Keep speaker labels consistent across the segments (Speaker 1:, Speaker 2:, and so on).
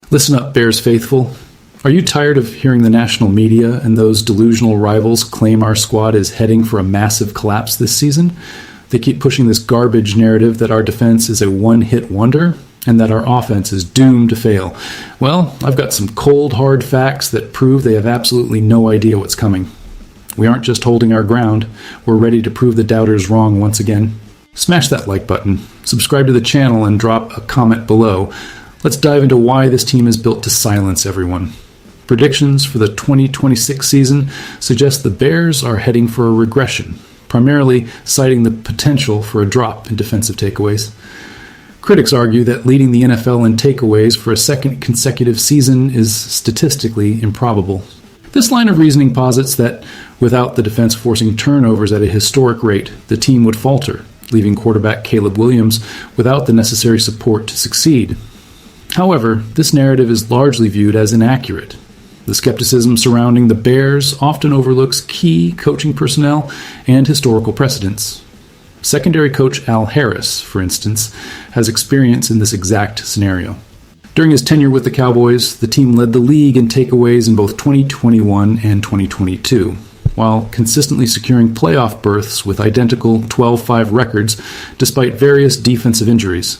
Speaker 1: Listen up, Bears faithful. Are you tired of hearing the national media and those delusional rivals claim our squad is heading for a massive collapse this season? They keep pushing this garbage narrative that our defense is a one-hit wonder and that our offense is doomed to fail. Well, I've got some cold, hard facts that prove they have absolutely no idea what's coming. We aren't just holding our ground, we're ready to prove the doubters wrong once again. Smash that like button, subscribe to the channel, and drop a comment below. Let's dive into why this team is built to silence everyone. Predictions for the 2026 season suggest the Bears are heading for a regression, primarily citing the potential for a drop in defensive takeaways. Critics argue that leading the NFL in takeaways for a second consecutive season is statistically improbable. This line of reasoning posits that without the defense forcing turnovers at a historic rate, the team would falter, leaving quarterback Caleb Williams without the necessary support to succeed. However, this narrative is largely viewed as inaccurate. The skepticism surrounding the Bears often overlooks key coaching personnel and historical precedents. Secondary coach Al Harris, for instance, has experience in this exact scenario. During his tenure with the Cowboys, the team led the league in takeaways in both 2021 and 2022, while consistently securing playoff berths with identical 12-5 records despite various defensive injuries.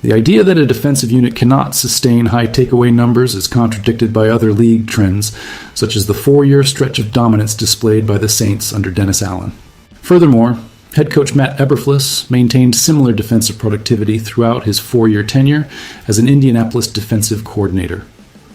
Speaker 1: The idea that a defensive unit cannot sustain high takeaway numbers is contradicted by other league trends, such as the 4-year stretch of dominance displayed by the Saints under Dennis Allen. Furthermore, head coach Matt Eberflus maintained similar defensive productivity throughout his 4-year tenure as an Indianapolis defensive coordinator.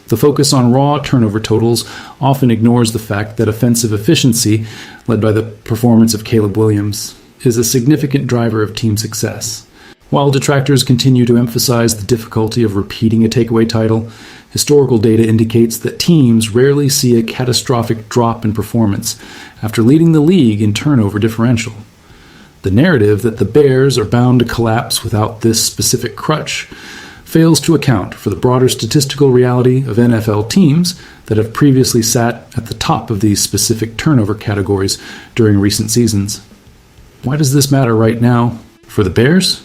Speaker 1: The focus on raw turnover totals often ignores the fact that offensive efficiency, led by the performance of Caleb Williams, is a significant driver of team success. While detractors continue to emphasize the difficulty of repeating a takeaway title, historical data indicates that teams rarely see a catastrophic drop in performance after leading the league in turnover differential. The narrative that the Bears are bound to collapse without this specific crutch fails to account for the broader statistical reality of NFL teams that have previously sat at the top of these specific turnover categories during recent seasons. Why does this matter right now? For the Bears?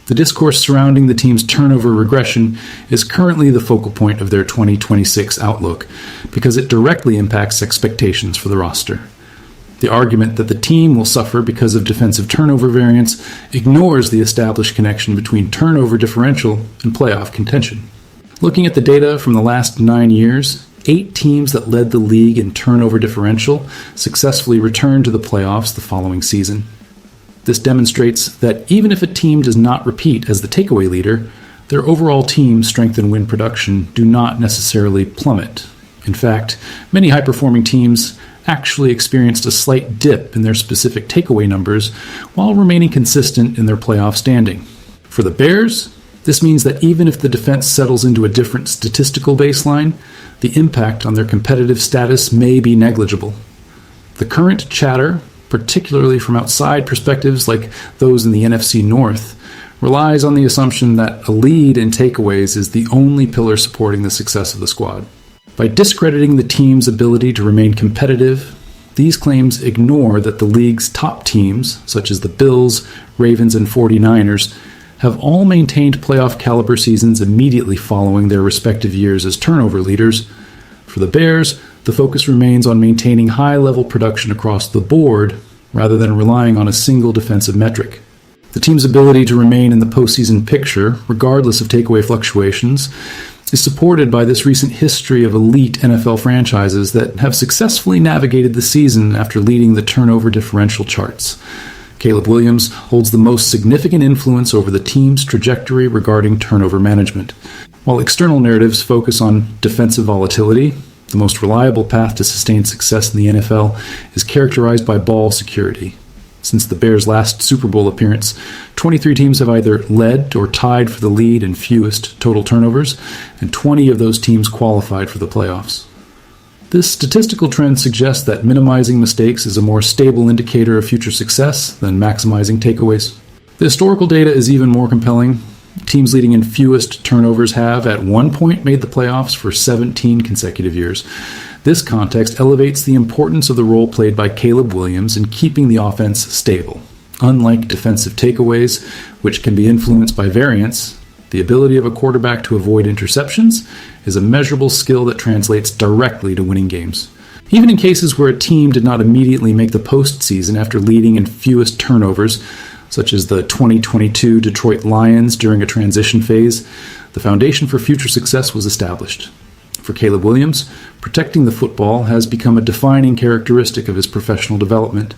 Speaker 1: The discourse surrounding the team's turnover regression is currently the focal point of their 2026 outlook because it directly impacts expectations for the roster. The argument that the team will suffer because of defensive turnover variance ignores the established connection between turnover differential and playoff contention. Looking at the data from the last 9 years, 8 teams that led the league in turnover differential successfully returned to the playoffs the following season. This demonstrates that even if a team does not repeat as the takeaway leader, their overall team strength and win production do not necessarily plummet. In fact, many high-performing teams actually experienced a slight dip in their specific takeaway numbers while remaining consistent in their playoff standing. For the Bears, this means that even if the defense settles into a different statistical baseline, the impact on their competitive status may be negligible. The current chatter, particularly from outside perspectives like those in the NFC North, relies on the assumption that a lead in takeaways is the only pillar supporting the success of the squad. By discrediting the team's ability to remain competitive, these claims ignore that the league's top teams, such as the Bills, Ravens, and 49ers, have all maintained playoff caliber seasons immediately following their respective years as turnover leaders. For the Bears, the focus remains on maintaining high-level production across the board rather than relying on a single defensive metric. The team's ability to remain in the postseason picture, regardless of takeaway fluctuations, is supported by this recent history of elite NFL franchises that have successfully navigated the season after leading the turnover differential charts. Caleb Williams holds the most significant influence over the team's trajectory regarding turnover management. While external narratives focus on defensive volatility, the most reliable path to sustained success in the NFL is characterized by ball security. Since the Bears' last Super Bowl appearance, 23 teams have either led or tied for the lead in fewest total turnovers, and 20 of those teams qualified for the playoffs. This statistical trend suggests that minimizing mistakes is a more stable indicator of future success than maximizing takeaways. The historical data is even more compelling. Teams leading in fewest turnovers have, at one point, made the playoffs for 17 consecutive years. This context elevates the importance of the role played by Caleb Williams in keeping the offense stable. Unlike defensive takeaways, which can be influenced by variance, The ability of a quarterback to avoid interceptions is a measurable skill that translates directly to winning games. Even in cases where a team did not immediately make the postseason after leading in fewest turnovers, such as the 2022 Detroit Lions during a transition phase, the foundation for future success was established. For Caleb Williams, protecting the football has become a defining characteristic of his professional development.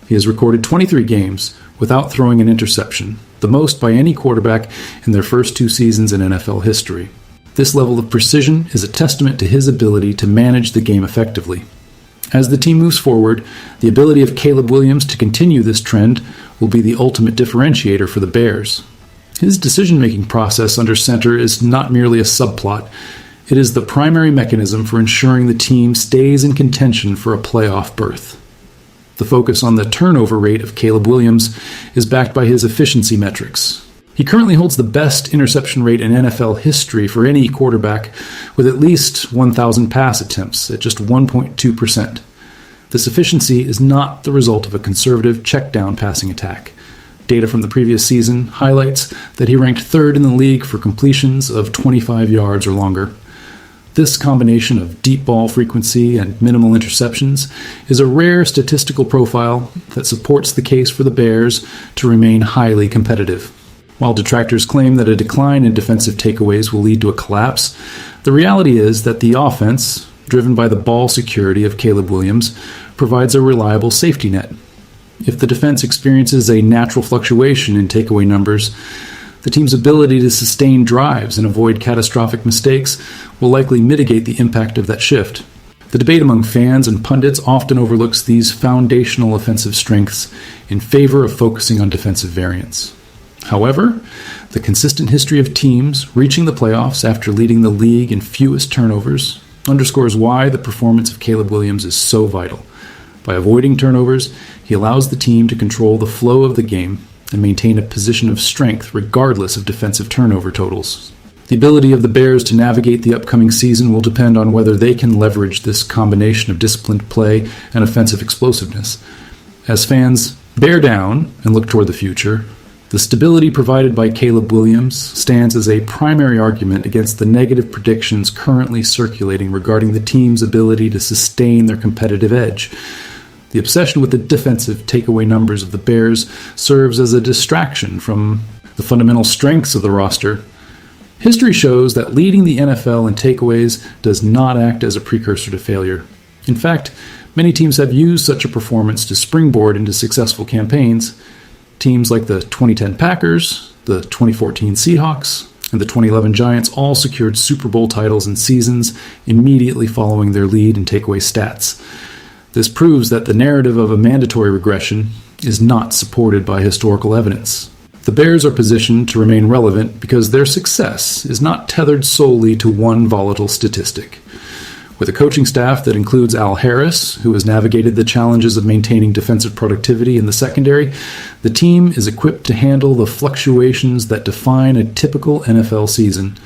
Speaker 1: He has recorded 23 games without throwing an interception, the most by any quarterback in their first 2 seasons in NFL history. This level of precision is a testament to his ability to manage the game effectively. As the team moves forward, the ability of Caleb Williams to continue this trend will be the ultimate differentiator for the Bears. His decision-making process under center is not merely a subplot. It is the primary mechanism for ensuring the team stays in contention for a playoff berth. The focus on the turnover rate of Caleb Williams is backed by his efficiency metrics. He currently holds the best interception rate in NFL history for any quarterback, with at least 1,000 pass attempts at just 1.2%. This efficiency is not the result of a conservative check-down passing attack. Data from the previous season highlights that he ranked 3rd in the league for completions of 25 yards or longer. This combination of deep ball frequency and minimal interceptions is a rare statistical profile that supports the case for the Bears to remain highly competitive. While detractors claim that a decline in defensive takeaways will lead to a collapse, the reality is that the offense, driven by the ball security of Caleb Williams, provides a reliable safety net. If the defense experiences a natural fluctuation in takeaway numbers, the team's ability to sustain drives and avoid catastrophic mistakes will likely mitigate the impact of that shift. The debate among fans and pundits often overlooks these foundational offensive strengths in favor of focusing on defensive variance. However, the consistent history of teams reaching the playoffs after leading the league in fewest turnovers underscores why the performance of Caleb Williams is so vital. By avoiding turnovers, he allows the team to control the flow of the game and maintain a position of strength regardless of defensive turnover totals. The ability of the Bears to navigate the upcoming season will depend on whether they can leverage this combination of disciplined play and offensive explosiveness. As fans bear down and look toward the future, the stability provided by Caleb Williams stands as a primary argument against the negative predictions currently circulating regarding the team's ability to sustain their competitive edge. The obsession with the defensive takeaway numbers of the Bears serves as a distraction from the fundamental strengths of the roster. History shows that leading the NFL in takeaways does not act as a precursor to failure. In fact, many teams have used such a performance to springboard into successful campaigns. Teams like the 2010 Packers, the 2014 Seahawks, and the 2011 Giants all secured Super Bowl titles in seasons immediately following their lead in takeaway stats. This proves that the narrative of a mandatory regression is not supported by historical evidence. The Bears are positioned to remain relevant because their success is not tethered solely to one volatile statistic. With a coaching staff that includes Al Harris, who has navigated the challenges of maintaining defensive productivity in the secondary, the team is equipped to handle the fluctuations that define a typical NFL season.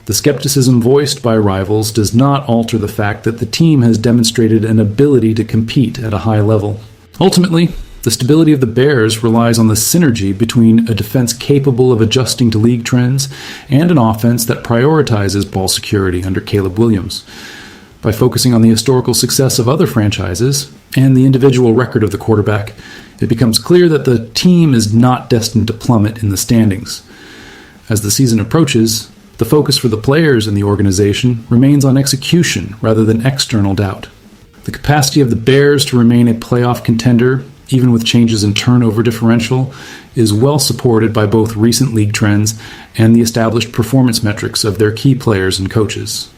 Speaker 1: The skepticism voiced by rivals does not alter the fact that the team has demonstrated an ability to compete at a high level. Ultimately, the stability of the Bears relies on the synergy between a defense capable of adjusting to league trends and an offense that prioritizes ball security under Caleb Williams. By focusing on the historical success of other franchises and the individual record of the quarterback, it becomes clear that the team is not destined to plummet in the standings. As the season approaches, the focus for the players in the organization remains on execution rather than external doubt. The capacity of the Bears to remain a playoff contender, even with changes in turnover differential, is well supported by both recent league trends and the established performance metrics of their key players and coaches.